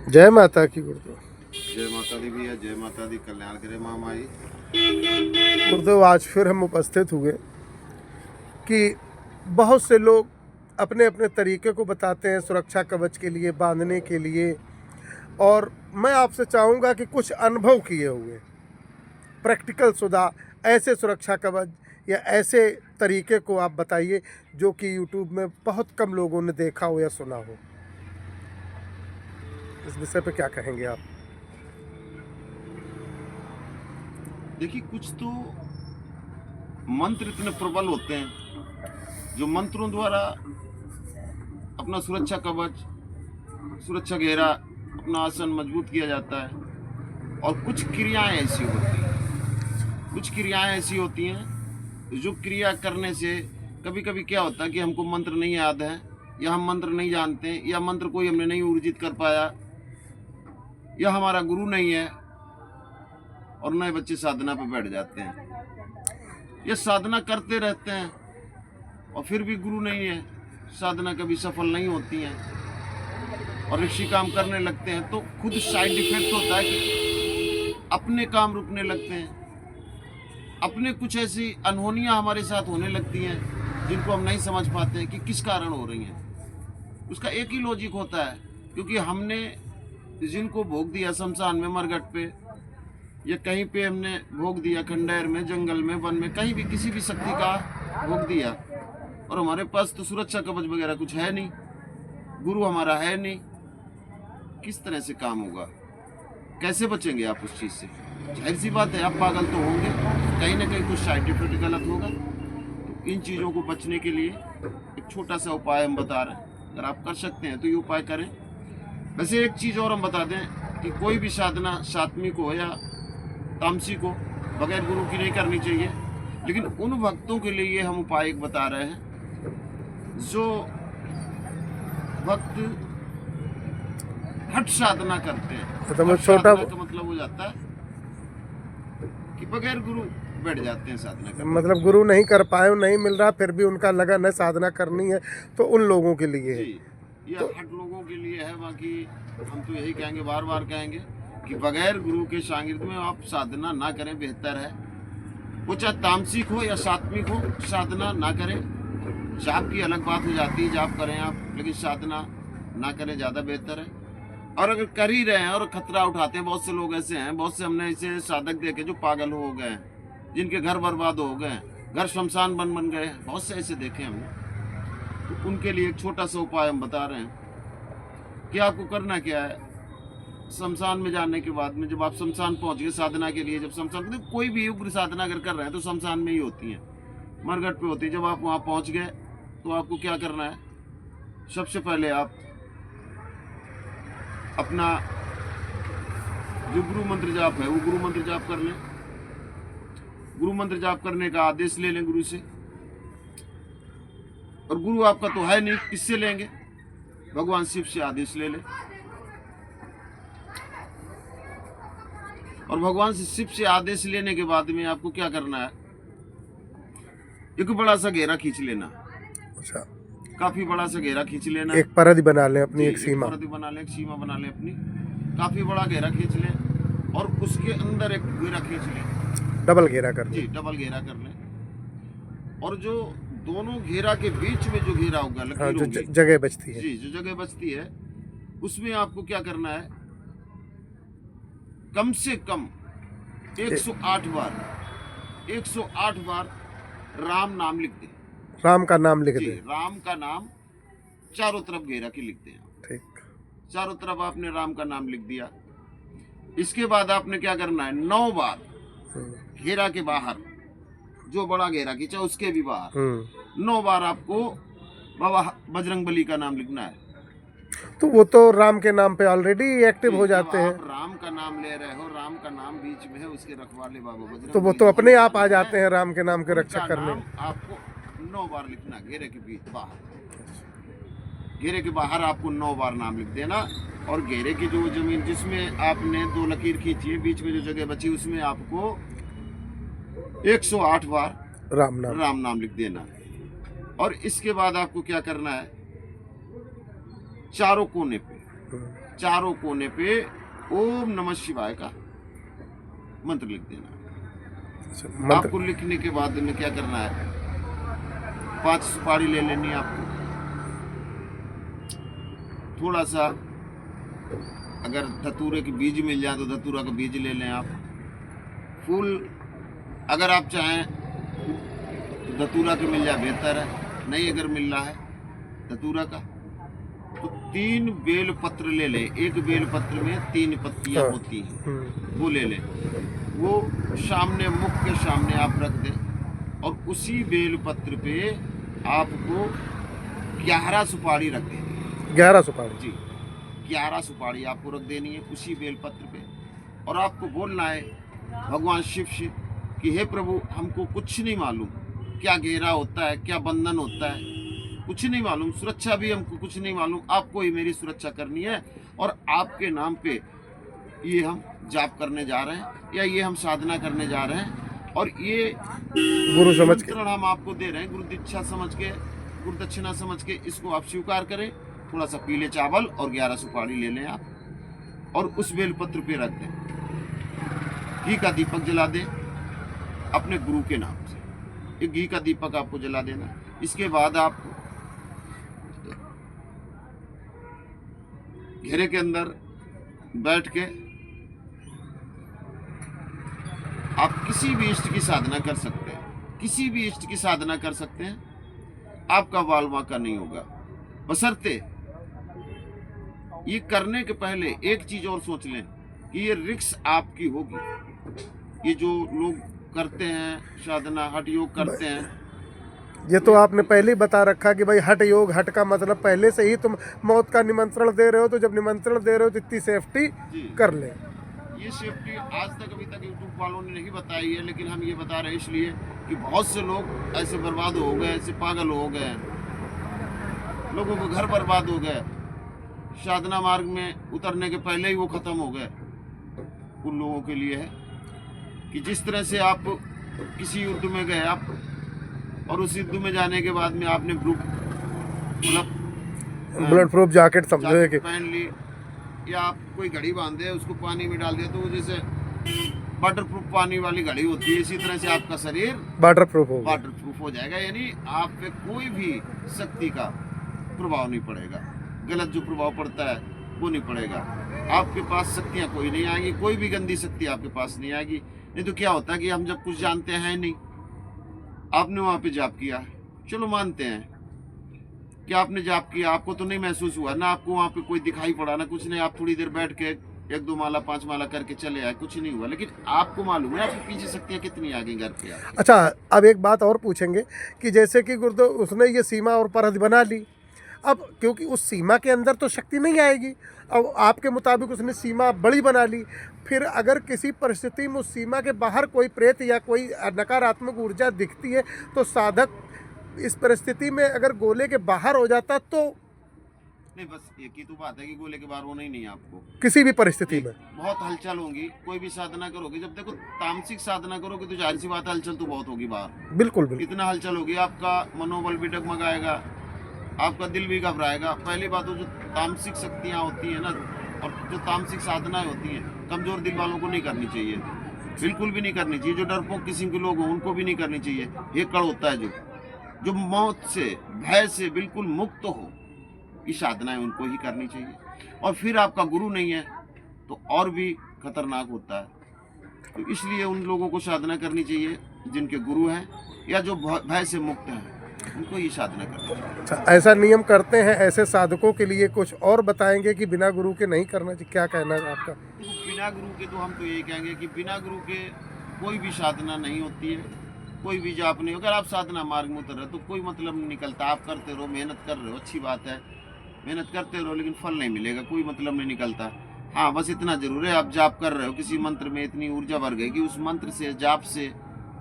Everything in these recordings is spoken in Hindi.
जय माता की गुरुदेव। जय माता दी भैया, जय माता दी, कल्याण करे माँ माई। गुरुदेव, आज फिर हम उपस्थित हुए कि बहुत से लोग अपने अपने तरीके को बताते हैं सुरक्षा कवच के लिए, बांधने के लिए। और मैं आपसे चाहूँगा कि कुछ अनुभव किए हुए प्रैक्टिकल शुदा ऐसे सुरक्षा कवच या ऐसे तरीके को आप बताइए जो कि यूट्यूब में बहुत कम लोगों ने देखा हो या सुना हो। इस विषय पे क्या कहेंगे आप? देखिए, कुछ तो मंत्र इतने प्रबल होते हैं जो मंत्रों द्वारा अपना सुरक्षा कवच, सुरक्षा घेरा, अपना आसन मजबूत किया जाता है। और कुछ क्रियाएं ऐसी होती हैं जो क्रिया करने से कभी कभी क्या होता है कि हमको मंत्र नहीं याद है, या हम मंत्र नहीं जानते, या मंत्र कोई हमने नहीं उर्जित कर पाया, या हमारा गुरु नहीं है, और नए बच्चे साधना पे बैठ जाते हैं। ये साधना करते रहते हैं और फिर भी गुरु नहीं है, साधना कभी सफल नहीं होती है और ऋषि काम करने लगते हैं तो खुद साइड इफेक्ट होता है कि अपने काम रुकने लगते हैं, अपने कुछ ऐसी अनहोनियां हमारे साथ होने लगती हैं जिनको हम नहीं समझ पाते हैं कि किस कारण हो रही हैं। उसका एक ही लॉजिक होता है, क्योंकि हमने जिनको भोग दिया शमशान में, मरघट पे, या कहीं पे हमने भोग दिया, खंडेर में, जंगल में, वन में, कहीं भी किसी भी शक्ति का भोग दिया, और हमारे पास तो सुरक्षा कवच वगैरह कुछ है नहीं, गुरु हमारा है नहीं, किस तरह से काम होगा? कैसे बचेंगे आप उस चीज़ से? जाहिर सी बात है, आप पागल तो होंगे, कहीं ना कहीं कुछ साइड इफेक्ट गलत होगा। तो इन चीज़ों को बचने के लिए एक छोटा सा उपाय हम बता रहे हैं, अगर आप कर सकते हैं तो ये उपाय करें। वैसे एक चीज़ और हम बता दें कि कोई भी साधना सात्विक हो या तामसी को बगैर गुरु की नहीं करनी चाहिए, लेकिन उन भक्तों के लिए ये हम उपाय एक बता रहे हैं जो भक्त हठ साधना करते हैं। तो मैं हठ छोटा साधना का मतलब हो जाता है कि बगैर गुरु बैठ जाते हैं साधना करने। मतलब गुरु नहीं कर पाए, नहीं मिल रहा, फिर भी उनका लगन है साधना करनी है, तो उन लोगों के लिए है। जी, ये हठ लोगों के लिए है। बाकी हम तो यही कहेंगे, बार बार कहेंगे कि बगैर गुरु के सानिध्य में आप साधना ना करें, बेहतर है। वो चाहे तामसिक हो या सात्विक हो, साधना ना करें। जाप की अलग बात हो जाती है, जाप करें आप, लेकिन साधना ना करें, ज़्यादा बेहतर है। और अगर कर ही रहे हैं और खतरा उठाते हैं, बहुत से लोग ऐसे हैं, बहुत से हमने ऐसे साधक देखे जो पागल हो गए हैं, जिनके घर बर्बाद हो गए, घर शमशान बन गए, बहुत से ऐसे देखे हमने। तो उनके लिए एक छोटा सा उपाय हम बता रहे हैं कि आपको करना क्या है। शमशान में जाने के बाद में, जब आप शमशान पहुंच गए साधना के लिए, जब शमशान, तो कोई भी उग्र साधना अगर कर रहे हैं तो शमशान में ही होती है, मरघट पे होती है। जब आप वहाँ पहुंच गए तो आपको क्या करना है? सबसे पहले आप अपना जो गुरु मंत्र जाप है वो गुरु मंत्र जाप कर लें। गुरु मंत्र जाप करने का आदेश ले लें गुरु से। और गुरु आपका तो है नहीं, किससे लेंगे? भगवान शिव से आदेश ले लें। और भगवान से शिव से आदेश लेने के बाद में आपको क्या करना है? एक बड़ा सा घेरा खींच लेना। अच्छा, काफी बड़ा सा घेरा खींच लेना। एक परत बना लें अपनी, एक सीमा बना लें, एक सीमा बना लें अपनी। काफी बड़ा घेरा खींच लें और उसके अंदर एक घेरा खींच लें, डबल घेरा कर जी, लें। डबल घेरा कर लें। और जो दोनों घेरा के बीच में जो घेरा होगा, हाँ, लकीर जो होगी, जगह बचती है, जी, जो जगह बचती है, उसमें आपको क्या करना है? कम से कम 108 बार राम नाम लिख दें। राम का नाम लिख जी, दें। राम का नाम चारों तरफ घेरा के लिख दें। ठीक। चारों तरफ आपने राम का नाम लिख दिया। इसके बाद आपने क्या करना है? 9 बार घेरा के बाहर, जो बड़ा घेरा खींचा उसके भी बाहर 9 बार आपको बाबा बजरंगबली का नाम लिखना है। तो वो तो राम के नाम पे ऑलरेडी एक्टिव हो जब जाते हैं। आप राम का नाम ले रहे हो, राम का नाम बीच में है, उसके रखवाले बाबा बजरंग, तो वो तो अपने आप आ जाते हैं राम के नाम के रक्षा करने। आपको 9 बार लिखना घेरे के बीच बाहर, घेरे के बाहर आपको 9 बार नाम लिख देना। और घेरे की जो जमीन जिसमें आपने 2 लकीर खींची है, बीच में जो जगह बची, उसमें आपको 108 बार राम नाम लिख देना। और इसके बाद आपको क्या करना है? चारों कोने पे चारों कोने पे ओम नमः शिवाय का मंत्र लिख देना। अच्छा, मंत्र आपको लिखने के बाद में क्या करना है, 5 सुपारी ले लेनी है आपको, थोड़ा सा अगर धतूरे के बीज मिल जाए तो धतूरा का बीज ले लें आप, फूल अगर आप चाहें तो धतूरा के मिल जाए बेहतर है, नहीं अगर मिल रहा है धतूरा का तो 3 बेल पत्र ले लें। एक बेल पत्र में 3 पत्तियां होती हैं, वो ले लें, वो सामने मुख के सामने आप रख दें और उसी बेल पत्र पे आपको 11 सुपारी रख देनी। 11 सुपारी जी, 11 सुपारी आपको रख देनी है उसी बेल पत्र पे, और आपको बोलना है भगवान शिव से कि हे प्रभु, हमको कुछ नहीं मालूम क्या घेरा होता है, क्या बंधन होता है, कुछ नहीं मालूम, सुरक्षा भी हमको कुछ नहीं मालूम, आपको ही मेरी सुरक्षा करनी है और आपके नाम पे ये हम जाप करने जा रहे हैं या ये हम साधना करने जा रहे हैं, और ये गुरु समझ के निमंत्रण हम आपको दे रहे हैं, गुरु दीक्षा समझ के, गुरु दक्षिणा समझ के इसको आप स्वीकार करें। थोड़ा सा पीले चावल और 11 सुपारी ले लें आप और उस बेलपत्र पे रख दें, घी का दीपक जला दें अपने गुरु के नाम से, एक घी का दीपक आपको जला देना। इसके बाद आप घेरे के अंदर बैठ के आप किसी भी इष्ट की साधना कर सकते हैं, किसी भी इष्ट की साधना कर सकते हैं, आपका वाल वाका नहीं होगा, बशर्ते ये करने के पहले एक चीज और सोच लें कि ये रिस्क आपकी होगी। ये जो लोग करते हैं साधना, हठ योग करते हैं, ये तो आपने पहले ही बता रखा कि भाई हठ योग, हठ का मतलब पहले से ही तुम मौत का निमंत्रण दे रहे हो, तो जब निमंत्रण दे रहे हो तो इतनी सेफ्टी कर ले। ये सेफ्टी आज तक अभी तक यूट्यूब वालों ने नहीं बताई है, लेकिन हम ये बता रहे हैं इसलिए कि बहुत से लोग ऐसे बर्बाद हो गए, ऐसे पागल हो गए, लोगों को घर बर्बाद हो गए, साधना मार्ग में उतरने के पहले ही वो खत्म हो गए। उन लोगों के लिए है कि जिस तरह से आप किसी युद्ध में गए आप और उस युद्ध में जाने के बाद में आपने ब्लड प्रूफ जैकेट समझे कि पहन ली, या आप कोई घड़ी बांधे उसको पानी में डाल दिया तो वो जैसे वाटर प्रूफ पानी वाली घड़ी होती है, इसी तरह से आपका शरीर वाटर प्रूफ हो जाएगा, यानी आप पे कोई भी शक्ति का प्रभाव नहीं पड़ेगा, गलत जो प्रभाव पड़ता है वो नहीं पड़ेगा, आपके पास शक्तियाँ कोई नहीं आएगी, कोई भी गंदी शक्ति आपके पास नहीं आएगी। नहीं तो क्या होता है कि हम जब कुछ जानते हैं नहीं, आपने वहाँ पे जाप किया, चलो मानते हैं कि आपने जाप किया, आपको तो नहीं महसूस हुआ ना, आपको वहाँ पे कोई दिखाई पड़ा ना कुछ नहीं, आप थोड़ी देर बैठ के 1-2 माला 5 माला करके चले आए, कुछ नहीं हुआ, लेकिन आपको मालूम है आपके पीछे शक्तियाँ कितनी आ गई घर पे। अच्छा, अब एक बात और पूछेंगे कि जैसे कि गुरुदेव उसने ये सीमा और परत बना ली, अब क्योंकि उस सीमा के अंदर तो शक्ति नहीं आएगी, अब आपके मुताबिक उसने सीमा बड़ी बना ली, फिर अगर किसी परिस्थिति में उस सीमा के बाहर कोई प्रेत या कोई नकारात्मक ऊर्जा दिखती है तो साधक इस परिस्थिति में अगर गोले के बाहर हो जाता तो नहीं, बस एक ही तो बात है कि गोले के बाहर होना ही नहीं है आपको, किसी भी परिस्थिति में बहुत हलचल होगी, कोई भी साधना करोगे, जब देखो तामसिक साधना करोगे तो जाहिर सी बात है हलचल तो बहुत होगी बाहर, बिल्कुल बिल्कुल कितना हलचल होगी, आपका मनोबल भी डगमगाएगा, आपका दिल भी घबराएगा। पहली बात तो जो तामसिक शक्तियाँ होती है ना, और जो तामसिक साधनाएं होती हैं, कमजोर दिल वालों को नहीं करनी चाहिए, बिल्कुल भी नहीं करनी चाहिए, जो डरपोक किस्म के लोग हों उनको भी नहीं करनी चाहिए। ये कड़ होता है जो मौत से, भय से बिल्कुल मुक्त हो, ये साधनाएं उनको ही करनी चाहिए। और फिर आपका गुरु नहीं है तो और भी खतरनाक होता है, तो इसलिए उन लोगों को साधना करनी चाहिए जिनके गुरु हैं या जो भय से मुक्त हैं, उनको ये साधना करनी चाहिए। अच्छा, ऐसा नियम करते हैं, ऐसे साधकों के लिए कुछ और बताएंगे कि बिना गुरु के नहीं करना चाहिए, क्या कहना है आपका? बिना गुरु के तो हम तो यही कहेंगे कि बिना गुरु के कोई भी साधना नहीं होती है, कोई भी जाप नहीं। अगर आप साधना मार्ग में उतर रहे तो कोई मतलब नहीं निकलता, आप करते रहो, मेहनत कर रहे हो, अच्छी बात है, मेहनत करते रहो, लेकिन फल नहीं मिलेगा, कोई मतलब नहीं निकलता। हाँ, बस इतना जरूर है, आप जाप कर रहे हो, किसी मंत्र में इतनी ऊर्जा भर गई कि उस मंत्र से, जाप से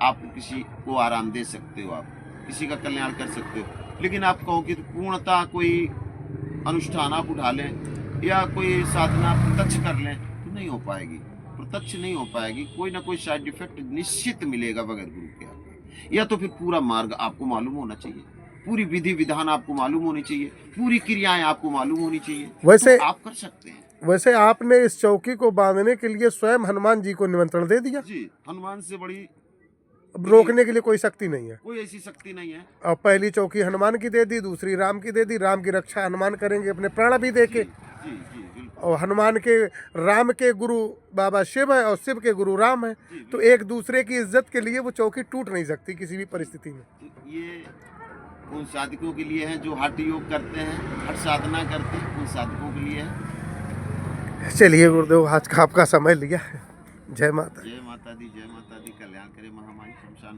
आप किसी को आराम दे सकते हो, आप किसी का कल्याण कर सकते हो। लेकिन आप कहो कि पूर्णतः कोई अनुष्ठान आप उठा लें या कोई साधना प्रत्यक्ष कर लें तो नहीं हो पाएगी, प्रत्यक्ष नहीं हो पाएगी, कोई ना कोई साइड इफेक्ट निश्चित मिलेगा बगैर गुरु के। या तो फिर पूरा मार्ग आपको मालूम होना चाहिए, पूरी विधि विधान आपको मालूम होनी चाहिए, पूरी क्रियाएं आपको मालूम होनी चाहिए, वैसे तो आप कर सकते हैं। वैसे आपने इस चौकी को बांधने के लिए स्वयं हनुमान जी को निमंत्रण दे दिया। जी, हनुमान से बड़ी अब रोकने के लिए कोई शक्ति नहीं है। कोई ऐसी शक्ति नहीं है। और पहली चौकी हनुमान की दे दी, दूसरी राम की दे दी। राम की रक्षा हनुमान करेंगे अपने प्राण भी दे के। जी जी बिल्कुल। और हनुमान के राम के गुरु बाबा शिव है और शिव के गुरु राम है, तो एक दूसरे की इज्जत के लिए वो चौकी टूट नहीं सकती किसी भी परिस्थिति में। तो ये उन साधकों के लिए है जो हठ योग करते हैं, हठ साधना करते हैं, उन साधकों के लिए है। चलिए गुरुदेव, आज का आपका समय लिया। जय माता। जय माता दी, जय माता दी। कल्याण करे महामाई शमशान।